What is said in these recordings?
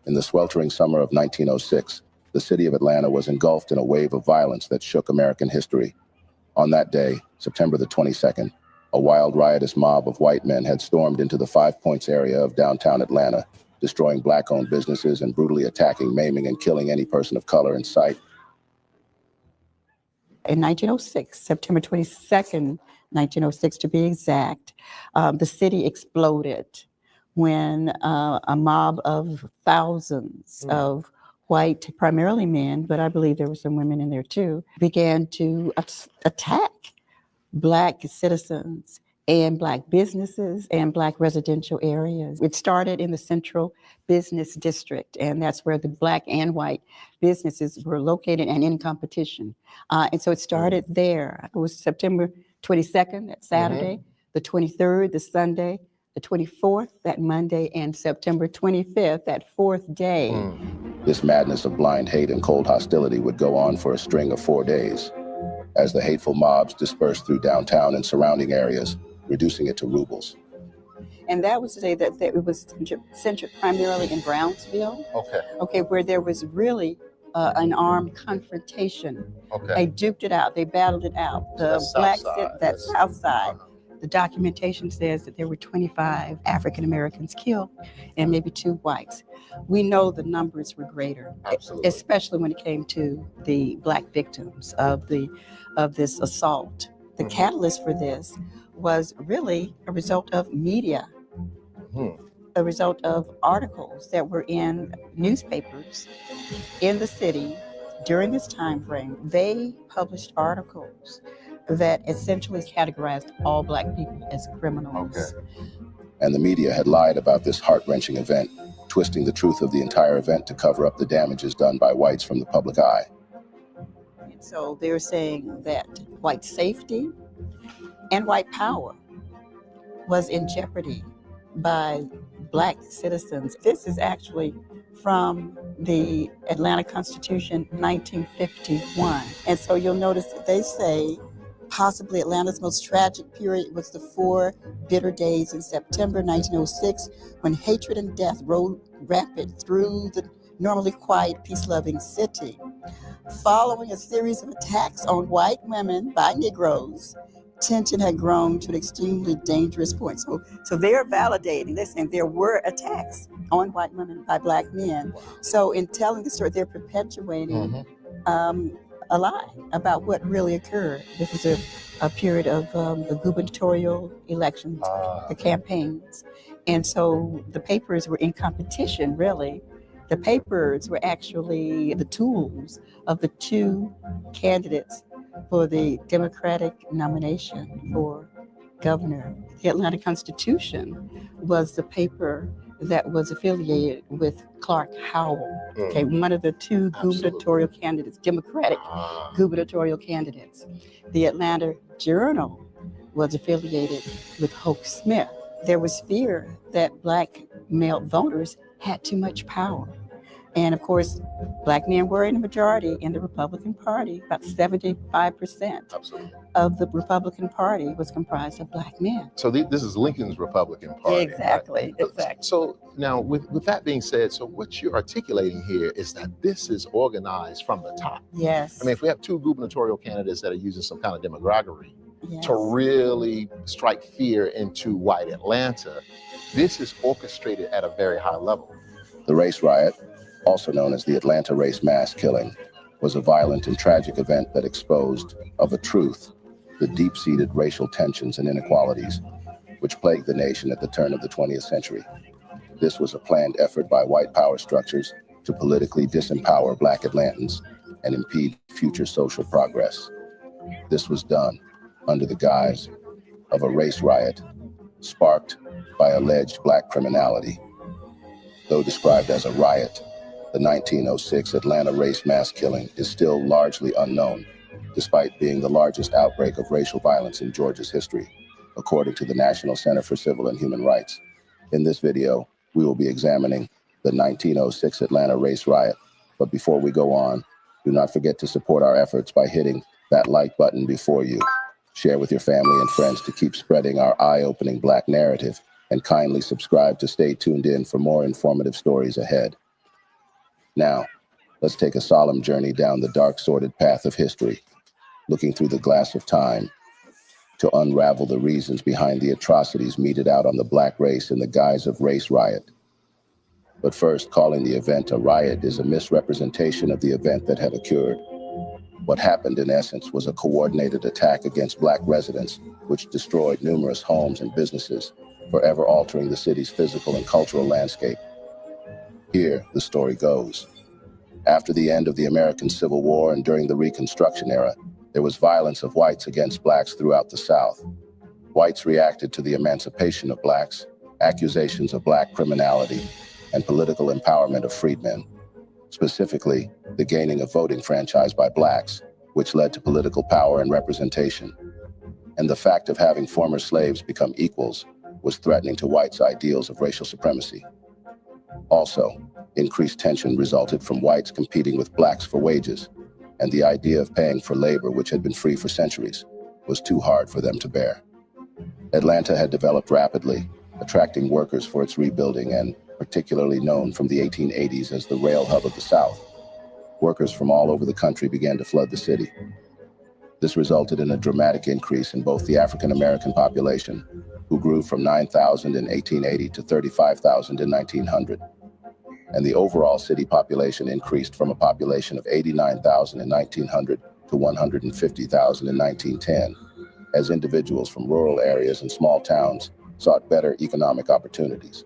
In the sweltering summer of 1906, the city of Atlanta was engulfed in a wave of violence that shook American history. On that day, September the 22nd, a wild, riotous mob of white men had stormed into the Five Points area of downtown Atlanta, destroying black-owned businesses and brutally attacking, maiming, and killing any person of color in sight. In 1906, September 22nd, 1906 to be exact, the city exploded when a mob of thousands of white, primarily men, but I believe there were some women in there too, began to attack Black citizens and Black businesses and Black residential areas. It started in the Central Business District, and that's where the Black and white businesses were located and in competition. And so it started there. It was September 22nd, that Saturday, the 23rd, the Sunday, the 24th, that Monday, and September 25th, that fourth day. This madness of blind hate and cold hostility would go on for a string of 4 days, as the hateful mobs dispersed through downtown and surrounding areas, reducing it to rubles. And that was the day that it was centered primarily in Brownsville. Okay, where there was really an armed confrontation. They duked it out, they battled it out. The Black, that South Side. The documentation says that there were 25 African Americans killed and maybe 2 whites. We know the numbers were greater, especially when it came to the Black victims of this assault. The catalyst for this was really a result of media, a result of articles that were in newspapers in the city during this time frame. They published articles that essentially categorized all Black people as criminals. And the media had lied about this heart-wrenching event, twisting the truth of the entire event to cover up the damages done by whites from the public eye. And so they're saying that white safety and white power was in jeopardy by Black citizens. This is actually from the Atlanta Constitution, 1951. And so you'll notice that they say possibly Atlanta's most tragic period was the 4 bitter days in September 1906, when hatred and death rode rapid through the normally quiet, peace-loving city. Following a series of attacks on white women by Negroes, tension had grown to an extremely dangerous point. So they're validating this, and there were attacks on white women by Black men. So in telling the story, they're perpetuating a lie about what really occurred. This is a period of the gubernatorial elections, the campaigns. And so the papers were in competition, really. The papers were actually the tools of the 2 candidates for the Democratic nomination for governor. The Atlanta Constitution was the paper that was affiliated with Clark Howell, one of the 2 gubernatorial candidates, Democratic gubernatorial candidates. The Atlanta Journal was affiliated with Hoke Smith. There was fear that Black male voters had too much power. And of course, Black men were in the majority in the Republican Party. About 75% of the Republican Party was comprised of Black men. So this is Lincoln's Republican Party. Exactly, right? Exactly. So now with that being said, so what you're articulating here is that this is organized from the top. Yes. I mean, if we have 2 gubernatorial candidates that are using some kind of demagoguery to really strike fear into white Atlanta, this is orchestrated at a very high level. The race riot, also known as the Atlanta race mass killing, was a violent and tragic event that exposed, of a truth, the deep-seated racial tensions and inequalities which plagued the nation at the turn of the 20th century. This was a planned effort by white power structures to politically disempower Black Atlantans and impede future social progress. This was done under the guise of a race riot sparked by alleged Black criminality. Though described as a riot, the 1906 Atlanta race mass killing is still largely unknown, despite being the largest outbreak of racial violence in Georgia's history, according to the National Center for Civil and Human Rights. In this video, we will be examining the 1906 Atlanta race riot. But before we go on, do not forget to support our efforts by hitting that like button before you. Share with your family and friends to keep spreading our eye-opening Black narrative, and kindly subscribe to stay tuned in for more informative stories ahead. Now, let's take a solemn journey down the dark, sordid path of history, looking through the glass of time to unravel the reasons behind the atrocities meted out on the black race in the guise of race riot. But first, calling the event a riot is a misrepresentation of the event that had occurred. What happened, in essence, was a coordinated attack against black residents, which destroyed numerous homes and businesses, forever altering the city's physical and cultural landscape. Here, the story goes. After the end of the American Civil War and during the Reconstruction era, there was violence of whites against blacks throughout the South. Whites reacted to the emancipation of blacks, accusations of black criminality, and political empowerment of freedmen. Specifically, the gaining of voting franchise by blacks, which led to political power and representation. And the fact of having former slaves become equals was threatening to whites' ideals of racial supremacy. Also, increased tension resulted from whites competing with blacks for wages, and the idea of paying for labor, which had been free for centuries, was too hard for them to bear. Atlanta had developed rapidly, attracting workers for its rebuilding and particularly known from the 1880s as the rail hub of the South. Workers from all over the country began to flood the city. This resulted in a dramatic increase in both the African American population, who grew from 9,000 in 1880 to 35,000 in 1900. And the overall city population increased from a population of 89,000 in 1900 to 150,000 in 1910, as individuals from rural areas and small towns sought better economic opportunities.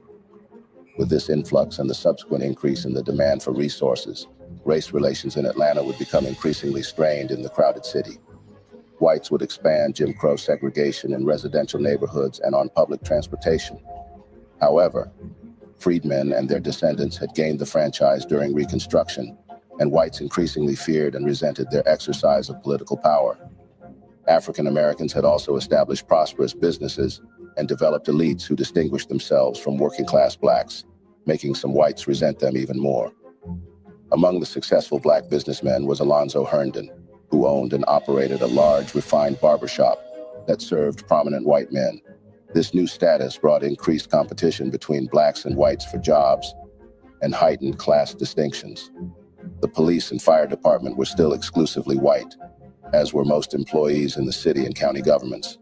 With this influx and the subsequent increase in the demand for resources, race relations in Atlanta would become increasingly strained in the crowded city. Whites would expand Jim Crow segregation in residential neighborhoods and on public transportation. However, freedmen and their descendants had gained the franchise during Reconstruction, and whites increasingly feared and resented their exercise of political power. African Americans had also established prosperous businesses and developed elites who distinguished themselves from working-class blacks, making some whites resent them even more. Among the successful black businessmen was Alonzo Herndon, who owned and operated a large, refined barbershop that served prominent white men. This new status brought increased competition between blacks and whites for jobs and heightened class distinctions. The police and fire department were still exclusively white, as were most employees in the city and county governments.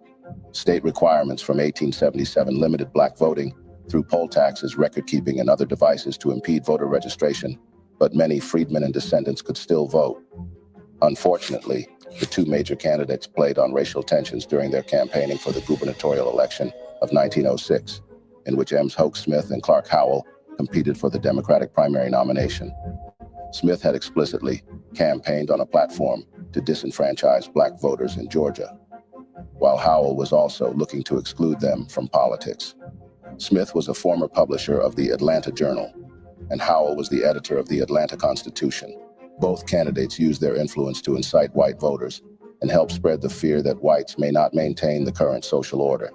State requirements from 1877 limited black voting through poll taxes, record-keeping, and other devices to impede voter registration, but many freedmen and descendants could still vote. Unfortunately, the two major candidates played on racial tensions during their campaigning for the gubernatorial election of 1906, in which Ems Hoke Smith and Clark Howell competed for the Democratic primary nomination. Smith had explicitly campaigned on a platform to disenfranchise black voters in Georgia, while Howell was also looking to exclude them from politics. Smith was a former publisher of the Atlanta Journal, and Howell was the editor of the Atlanta Constitution. Both candidates used their influence to incite white voters and help spread the fear that whites may not maintain the current social order.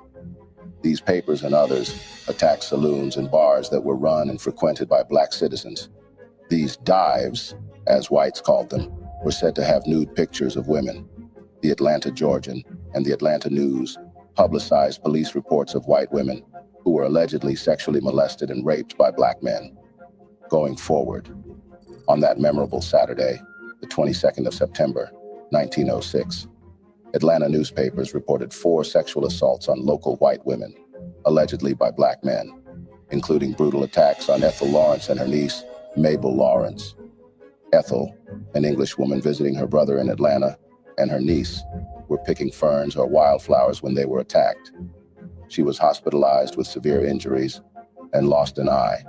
These papers and others attacked saloons and bars that were run and frequented by black citizens. These dives, as whites called them, were said to have nude pictures of women. The Atlanta Georgian and the Atlanta News publicized police reports of white women who were allegedly sexually molested and raped by black men. Going forward, on that memorable Saturday, the 22nd of September, 1906, Atlanta newspapers reported 4 sexual assaults on local white women, allegedly by black men, including brutal attacks on Ethel Lawrence and her niece, Mabel Lawrence. Ethel, an English woman visiting her brother in Atlanta, and her niece were picking ferns or wildflowers when they were attacked. She was hospitalized with severe injuries and lost an eye.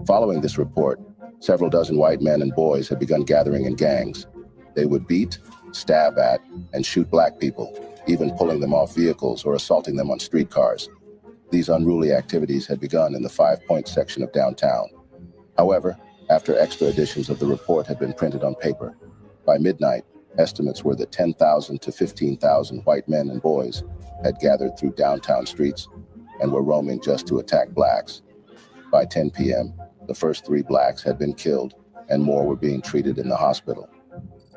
Following this report, several dozen white men and boys had begun gathering in gangs. They would beat, stab at, and shoot black people, even pulling them off vehicles or assaulting them on streetcars. These unruly activities had begun in the 5 Point section of downtown. However, after extra editions of the report had been printed on paper, by midnight, estimates were that 10,000 to 15,000 white men and boys had gathered through downtown streets and were roaming just to attack blacks. By 10 p.m., the first 3 blacks had been killed and more were being treated in the hospital.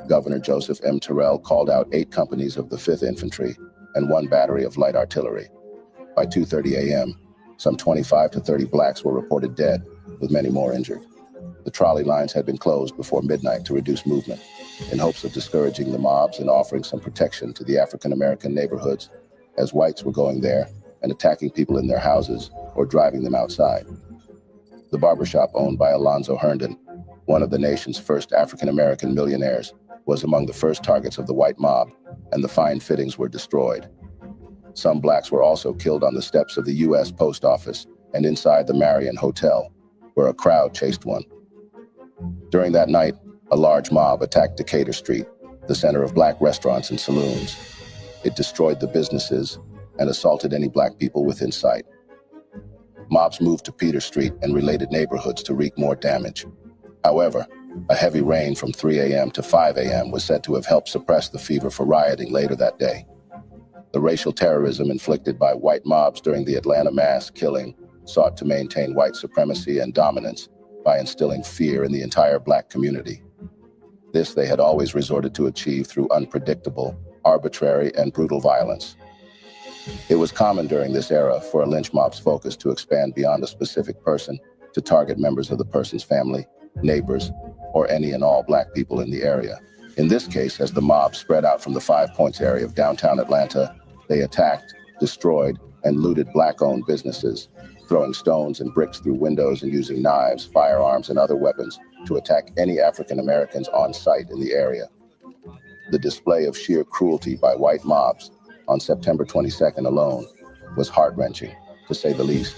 Governor Joseph M. Terrell called out 8 companies of the 5th Infantry and 1 battery of light artillery. By 2:30 a.m., some 25 to 30 blacks were reported dead, with many more injured. The trolley lines had been closed before midnight to reduce movement, in hopes of discouraging the mobs and offering some protection to the African American neighborhoods, as whites were going there and attacking people in their houses or driving them outside. The barbershop owned by Alonzo Herndon, one of the nation's first African American millionaires, was among the first targets of the white mob, and the fine fittings were destroyed. Some blacks were also killed on the steps of the U.S. Post Office and inside the Marion Hotel, where a crowd chased one. During that night, a large mob attacked Decatur Street, the center of black restaurants and saloons. It destroyed the businesses and assaulted any black people within sight. Mobs moved to Peter Street and related neighborhoods to wreak more damage. However, a heavy rain from 3 a.m. to 5 a.m. was said to have helped suppress the fever for rioting later that day. The racial terrorism inflicted by white mobs during the Atlanta mass killing sought to maintain white supremacy and dominance by instilling fear in the entire black community. This they had always resorted to achieve through unpredictable, arbitrary, and brutal violence. It was common during this era for a lynch mob's focus to expand beyond a specific person to target members of the person's family, neighbors, or any and all black people in the area. In this case, as the mob spread out from the Five Points area of downtown Atlanta, they attacked, destroyed, and looted black-owned businesses, throwing stones and bricks through windows and using knives, firearms, and other weapons to attack any African Americans on site in the area. The display of sheer cruelty by white mobs on September 22nd alone was heart-wrenching, to say the least.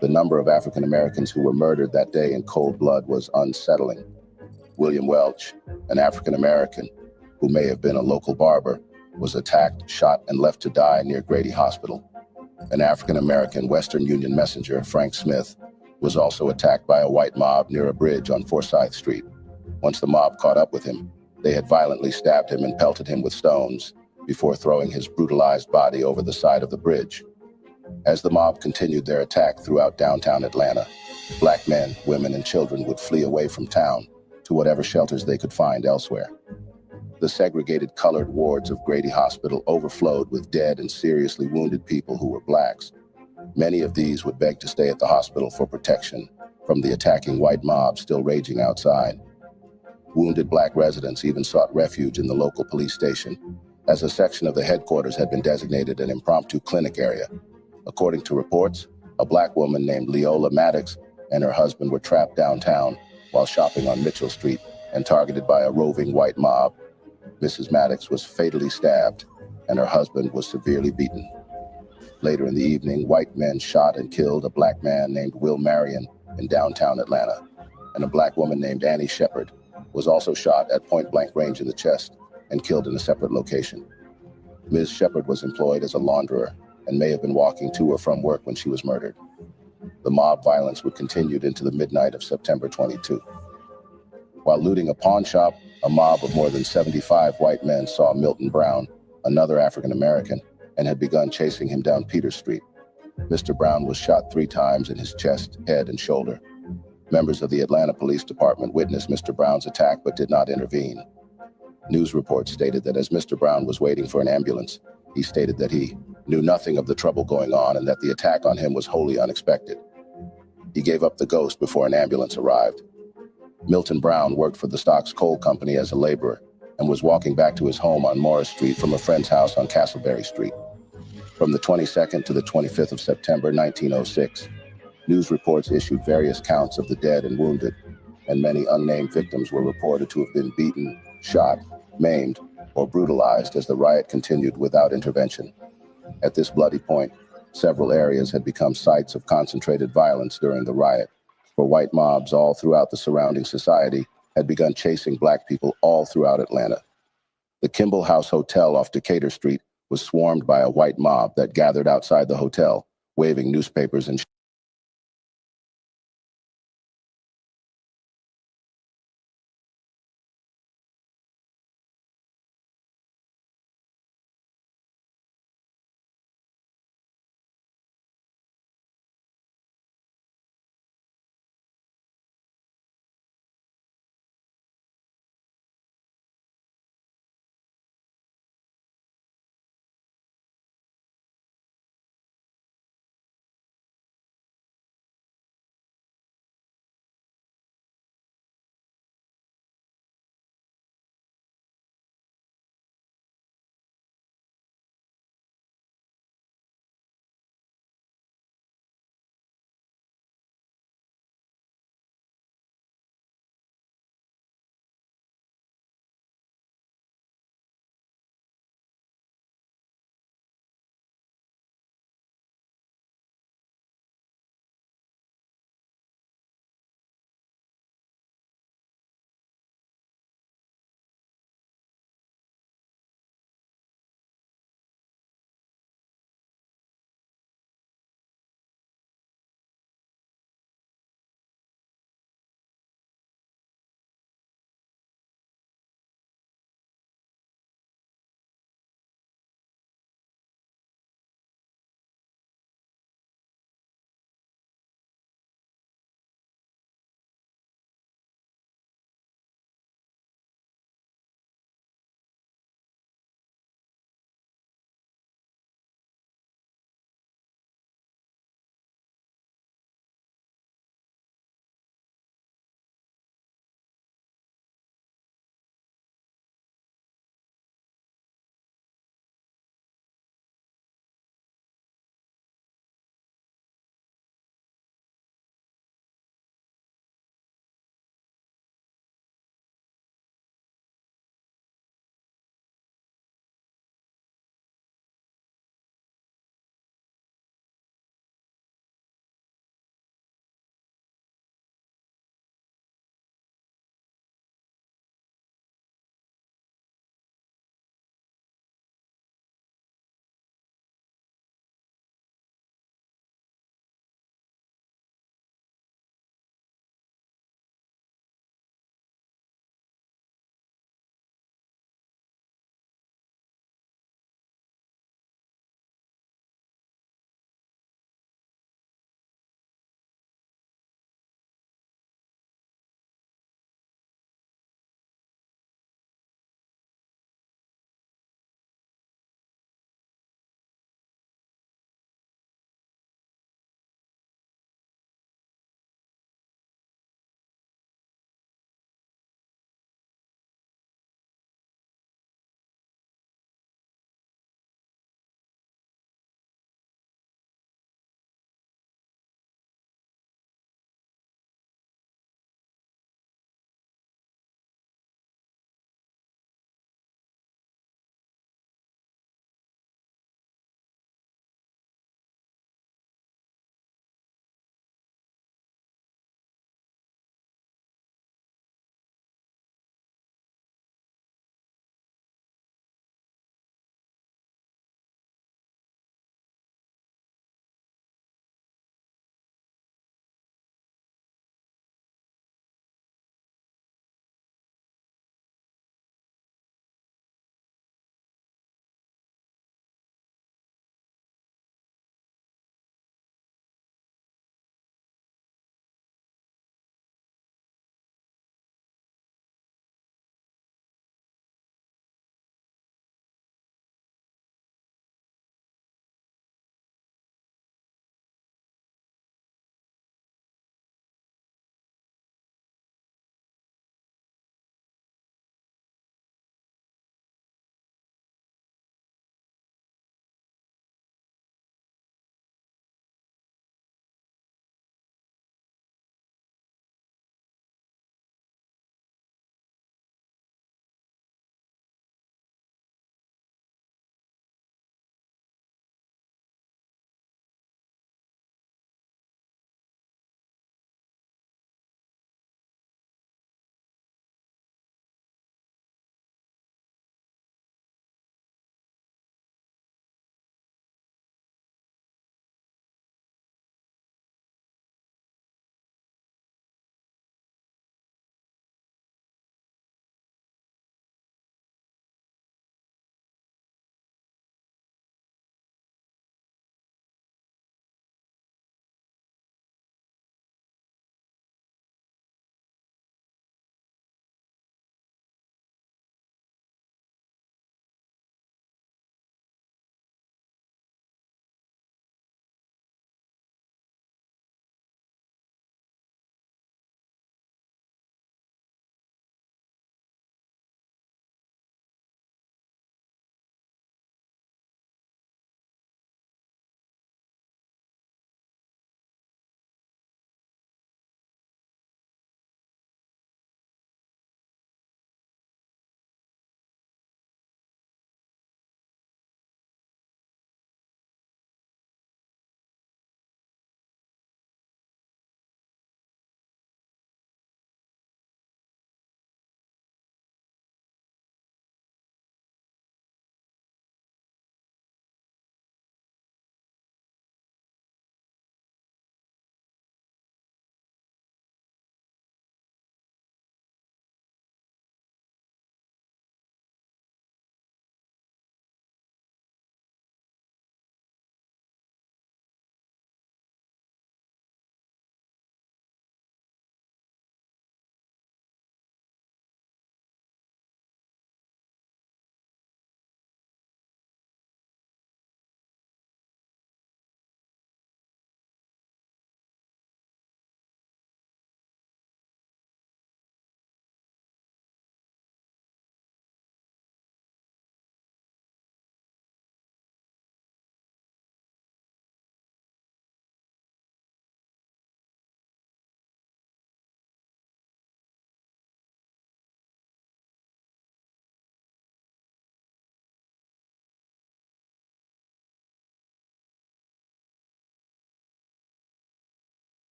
The number of African Americans who were murdered that day in cold blood was unsettling. William Welch, an African American who may have been a local barber, was attacked, shot, and left to die near Grady Hospital. An African American Western Union messenger, Frank Smith, was also attacked by a white mob near a bridge on Forsyth Street. Once the mob caught up with him, they had violently stabbed him and pelted him with stones before throwing his brutalized body over the side of the bridge. As the mob continued their attack throughout downtown Atlanta, black men, women, and children would flee away from town to whatever shelters they could find elsewhere. The segregated colored wards of Grady Hospital overflowed with dead and seriously wounded people who were blacks. Many of these would beg to stay at the hospital for protection from the attacking white mob still raging outside. Wounded black residents even sought refuge in the local police station, as a section of the headquarters had been designated an impromptu clinic area. According to reports, a black woman named Leola Maddox and her husband were trapped downtown while shopping on Mitchell Street and targeted by a roving white mob. Mrs. Maddox was fatally stabbed, and her husband was severely beaten. Later in the evening, white men shot and killed a black man named Will Marion in downtown Atlanta, and a black woman named Annie Shepard was also shot at point-blank range in the chest and killed in a separate location. Ms. Shepard was employed as a launderer and may have been walking to or from work when she was murdered. The mob violence would continue into the midnight of September 22. While looting a pawn shop, a mob of more than 75 white men saw Milton Brown, another African American, and had begun chasing him down Peter Street. Mr. Brown was shot 3 times in his chest, head, and shoulder. Members of the Atlanta Police Department witnessed Mr. Brown's attack but did not intervene. News reports stated that as Mr. Brown was waiting for an ambulance, he stated that he knew nothing of the trouble going on and that the attack on him was wholly unexpected. He gave up the ghost before an ambulance arrived. Milton Brown worked for the Stocks Coal Company as a laborer and was walking back to his home on Morris Street from a friend's house on Castleberry Street. From the 22nd to the 25th of September 1906, news reports issued various counts of the dead and wounded, and many unnamed victims were reported to have been beaten, shot, maimed, or brutalized as the riot continued without intervention. At this bloody point, several areas had become sites of concentrated violence during the riot, for white mobs all throughout the surrounding society had begun chasing black people all throughout Atlanta. The Kimball House Hotel off Decatur Street was swarmed by a white mob that gathered outside the hotel, waving newspapers and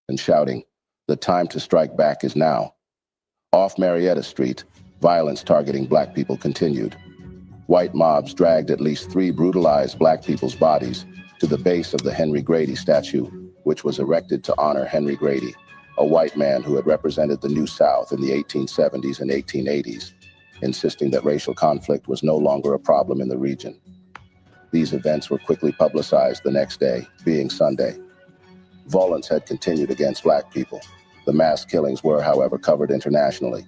and shouting, "The time to strike back is now." Off Marietta Street, violence targeting black people continued. White mobs dragged at least 3 brutalized black people's bodies to the base of the Henry Grady statue, which was erected to honor Henry Grady, a white man who had represented the New South in the 1870s and 1880s, insisting that racial conflict was no longer a problem in the region. These events were quickly publicized the next day, being Sunday. Violence had continued against black people. The mass killings were, however, covered internationally.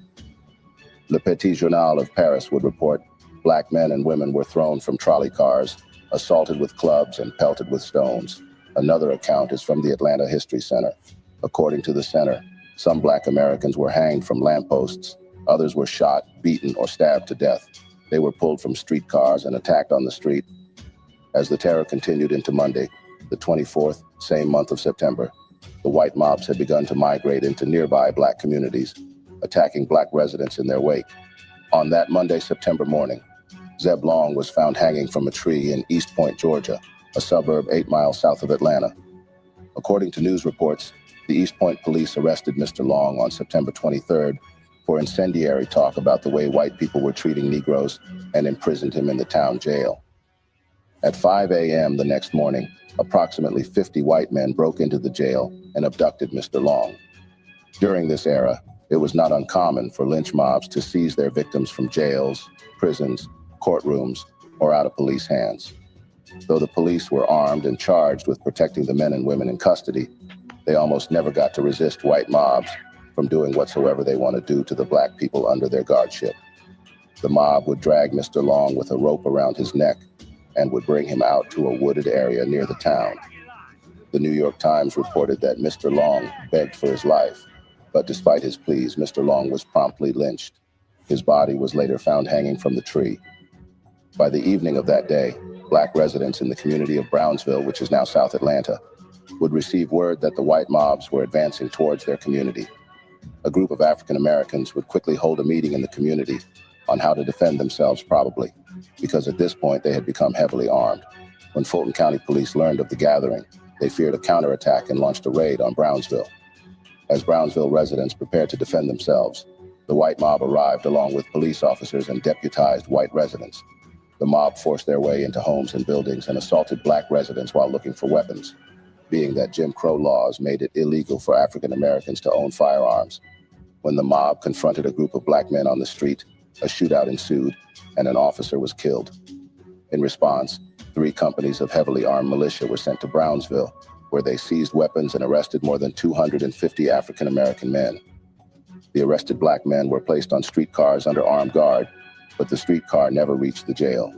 Le Petit Journal of Paris would report black men and women were thrown from trolley cars, assaulted with clubs, and pelted with stones. Another account is from the Atlanta History Center. According to the center, some black Americans were hanged from lampposts. Others were shot, beaten, or stabbed to death. They were pulled from streetcars and attacked on the street. As the terror continued into Monday, the 24th, same month of September, the white mobs had begun to migrate into nearby black communities, attacking black residents in their wake. On that Monday, September morning, Zeb Long was found hanging from a tree in East Point, Georgia, a suburb 8 miles south of Atlanta. According to news reports, the East Point police arrested Mr. Long on September 23rd for incendiary talk about the way white people were treating Negroes and imprisoned him in the town jail. At 5 a.m. the next morning, approximately 50 white men broke into the jail and abducted Mr. Long. During this era, it was not uncommon for lynch mobs to seize their victims from jails, prisons, courtrooms, or out of police hands. Though the police were armed and charged with protecting the men and women in custody, they almost never got to resist white mobs from doing whatsoever they want to do to the black people under their guardship. The mob would drag Mr. Long with a rope around his neck and would bring him out to a wooded area near the town. The New York Times reported that Mr. Long begged for his life, but despite his pleas, Mr. Long was promptly lynched. His body was later found hanging from the tree. By the evening of that day, black residents in the community of Brownsville, which is now South Atlanta, would receive word that the white mobs were advancing towards their community. A group of African Americans would quickly hold a meeting in the community on how to defend themselves, probably because at this point they had become heavily armed. When Fulton County Police learned of the gathering, they feared a counterattack and launched a raid on Brownsville. As Brownsville residents prepared to defend themselves, the white mob arrived along with police officers and deputized white residents. The mob forced their way into homes and buildings and assaulted black residents while looking for weapons, being that Jim Crow laws made it illegal for African Americans to own firearms. When the mob confronted a group of black men on the street, a shootout ensued and an officer was killed. In response, 3 companies of heavily armed militia were sent to Brownsville, where they seized weapons and arrested more than 250 African American men. The arrested black men were placed on streetcars under armed guard, but the streetcar never reached the jail.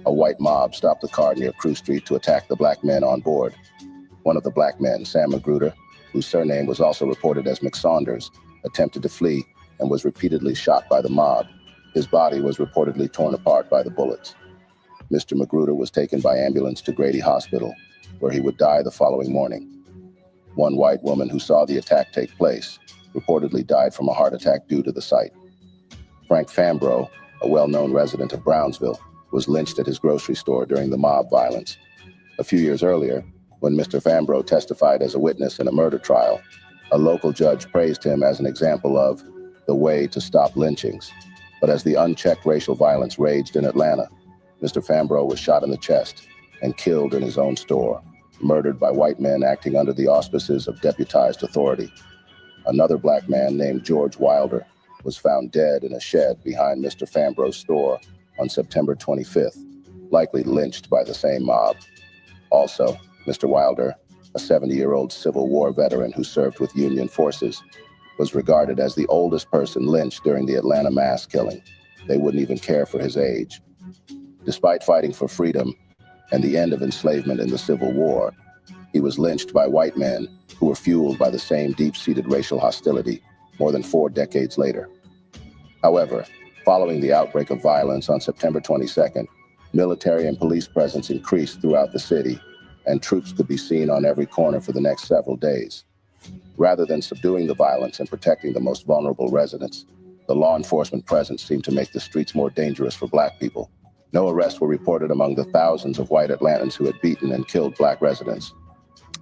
a white mob stopped the car near Crew Street to attack the black men on board. One of the black men, Sam Magruder, whose surname was also reported as McSaunders, attempted to flee and was repeatedly shot by the mob. His body was reportedly torn apart by the bullets. Mr. Magruder was taken by ambulance to Grady Hospital, where he would die the following morning. One white woman who saw the attack take place reportedly died from a heart attack due to the sight. Frank Fambrough, a well-known resident of Brownsville, was lynched at his grocery store during the mob violence. A few years earlier, when Mr. Fambrough testified as a witness in a murder trial, a local judge praised him as an example of the way to stop lynchings. But as the unchecked racial violence raged in Atlanta, Mr. Fambrough was shot in the chest and killed in his own store, murdered by white men acting under the auspices of deputized authority. Another black man named George Wilder was found dead in a shed behind Mr. Fambrough's store on September 25th, likely lynched by the same mob. Also, Mr. Wilder, a 70-year-old Civil War veteran who served with Union forces, was regarded as the oldest person lynched during the Atlanta mass killing. They wouldn't even care for his age. Despite fighting for freedom and the end of enslavement in the Civil War, he was lynched by white men who were fueled by the same deep-seated racial hostility more than 4 decades later. However, following the outbreak of violence on September 22nd, military and police presence increased throughout the city, and troops could be seen on every corner for the next several days. Rather than subduing the violence and protecting the most vulnerable residents, the law enforcement presence seemed to make the streets more dangerous for black people. No arrests were reported among the thousands of white Atlantans who had beaten and killed black residents.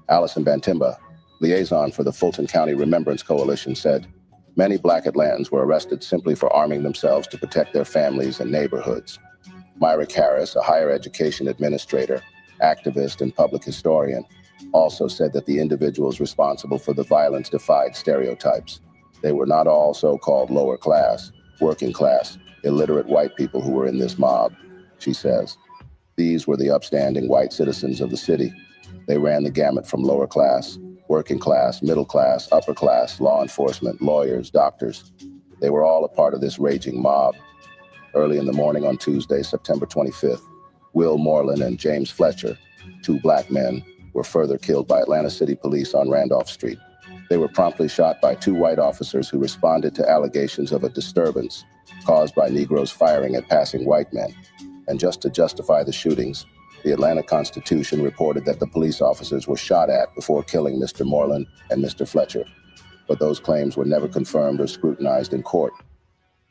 Allison Bantimba, liaison for the Fulton County Remembrance Coalition, said, "Many black Atlantans were arrested simply for arming themselves to protect their families and neighborhoods." Myrick Harris, a higher education administrator, activist, and public historian, also said that the individuals responsible for the violence defied stereotypes. They were not all so-called lower class, working class, illiterate white people who were in this mob, she says. These were the upstanding white citizens of the city. They ran the gamut from lower class, working class, middle class, upper class, law enforcement, lawyers, doctors. They were all a part of this raging mob. Early in the morning on Tuesday, September 25th, Will Moreland and James Fletcher, 2 black men, were further killed by Atlanta City Police on Randolph Street. They were promptly shot by 2 white officers who responded to allegations of a disturbance caused by Negroes firing at passing white men. And just to justify the shootings, the Atlanta Constitution reported that the police officers were shot at before killing Mr. Moreland and Mr. Fletcher. But those claims were never confirmed or scrutinized in court.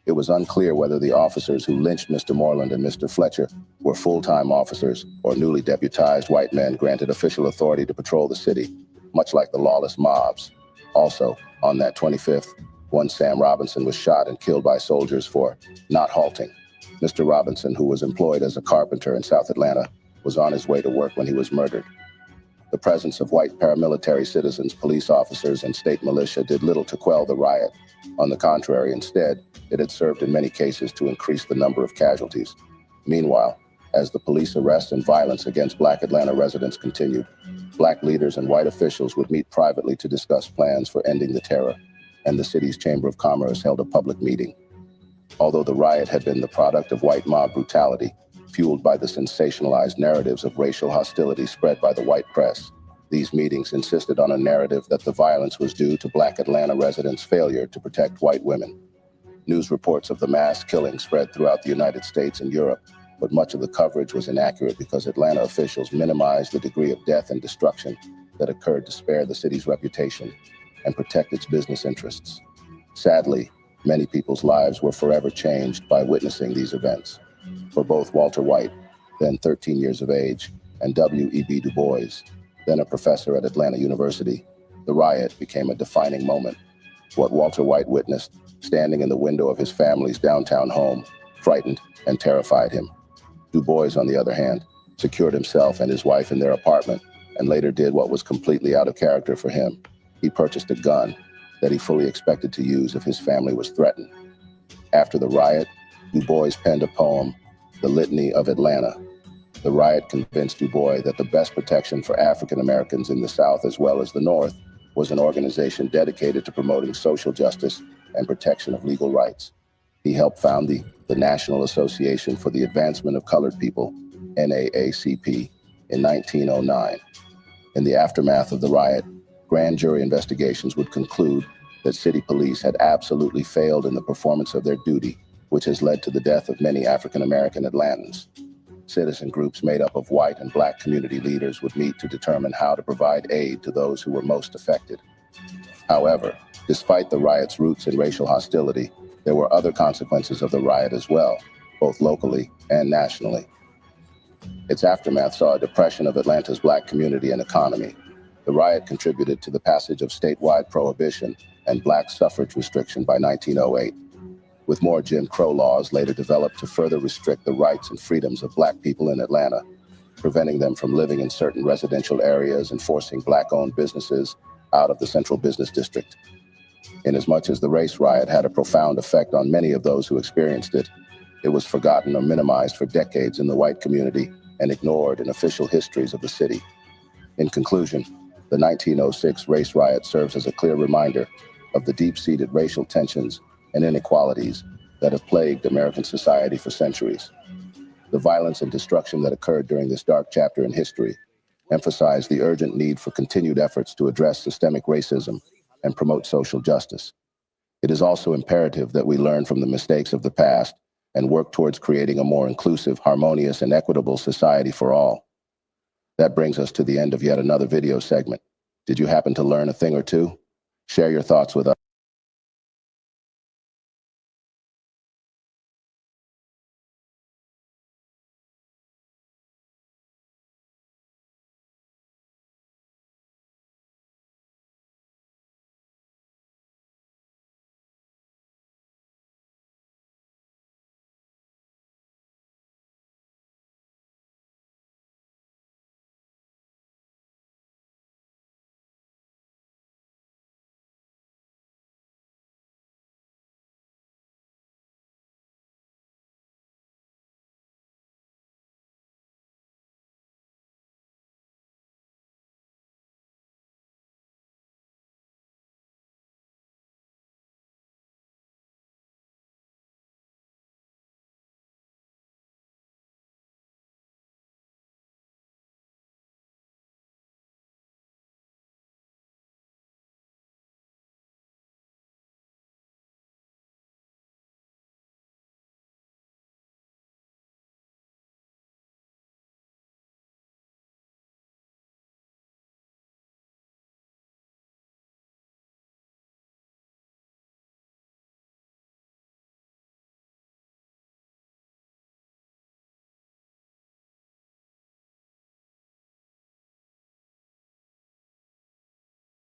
It was unclear whether the officers who lynched Mr. Moreland and Mr. Fletcher were full-time officers or newly deputized white men granted official authority to patrol the city, much like the lawless mobs. Also, on that 25th, one Sam Robinson was shot and killed by soldiers for not halting. Mr. Robinson, who was employed as a carpenter in South Atlanta, was on his way to work when he was murdered. The presence of white paramilitary citizens, police officers, and state militia did little to quell the riot. On the contrary, instead, it had served in many cases to increase the number of casualties. Meanwhile, as the police arrests and violence against black Atlanta residents continued, black leaders and white officials would meet privately to discuss plans for ending the terror, and the city's Chamber of Commerce held a public meeting. Although the riot had been the product of white mob brutality, fueled by the sensationalized narratives of racial hostility spread by the white press, these meetings insisted on a narrative that the violence was due to black Atlanta residents' failure to protect white women. News reports of the mass killing spread throughout the United States and Europe, but much of the coverage was inaccurate because Atlanta officials minimized the degree of death and destruction that occurred to spare the city's reputation and protect its business interests. Sadly, many people's lives were forever changed by witnessing these events. For both Walter White, then 13 years of age, and W.E.B. Du Bois, then a professor at Atlanta University, the riot became a defining moment. What Walter White witnessed, standing in the window of his family's downtown home, frightened and terrified him. Du Bois, on the other hand, secured himself and his wife in their apartment and later did what was completely out of character for him. He purchased a gun that he fully expected to use if his family was threatened. After the riot, Du Bois penned a poem, The Litany of Atlanta. The riot convinced Du Bois that the best protection for African Americans in the South as well as the North was an organization dedicated to promoting social justice and protection of legal rights. He helped found the National Association for the Advancement of Colored People, NAACP, in 1909. In the aftermath of the riot, grand jury investigations would conclude that city police had absolutely failed in the performance of their duty, which has led to the death of many African-American Atlantans. Citizen groups made up of white and black community leaders would meet to determine how to provide aid to those who were most affected. However, despite the riot's roots in racial hostility, there were other consequences of the riot as well, both locally and nationally. Its aftermath saw a depression of Atlanta's black community and economy. The riot contributed to the passage of statewide prohibition and black suffrage restriction by 1908, with more Jim Crow laws later developed to further restrict the rights and freedoms of black people in Atlanta, preventing them from living in certain residential areas and forcing black-owned businesses out of the central business district. Inasmuch as the race riot had a profound effect on many of those who experienced it, it was forgotten or minimized for decades in the white community and ignored in official histories of the city. In conclusion, the 1906 race riot serves as a clear reminder of the deep-seated racial tensions and inequalities that have plagued American society for centuries. The violence and destruction that occurred during this dark chapter in history emphasized the urgent need for continued efforts to address systemic racism and promote social justice. It is also imperative that we learn from the mistakes of the past and work towards creating a more inclusive, harmonious, and equitable society for all. That brings us to the end of yet another video segment. Did you happen to learn a thing or two? Share your thoughts with us.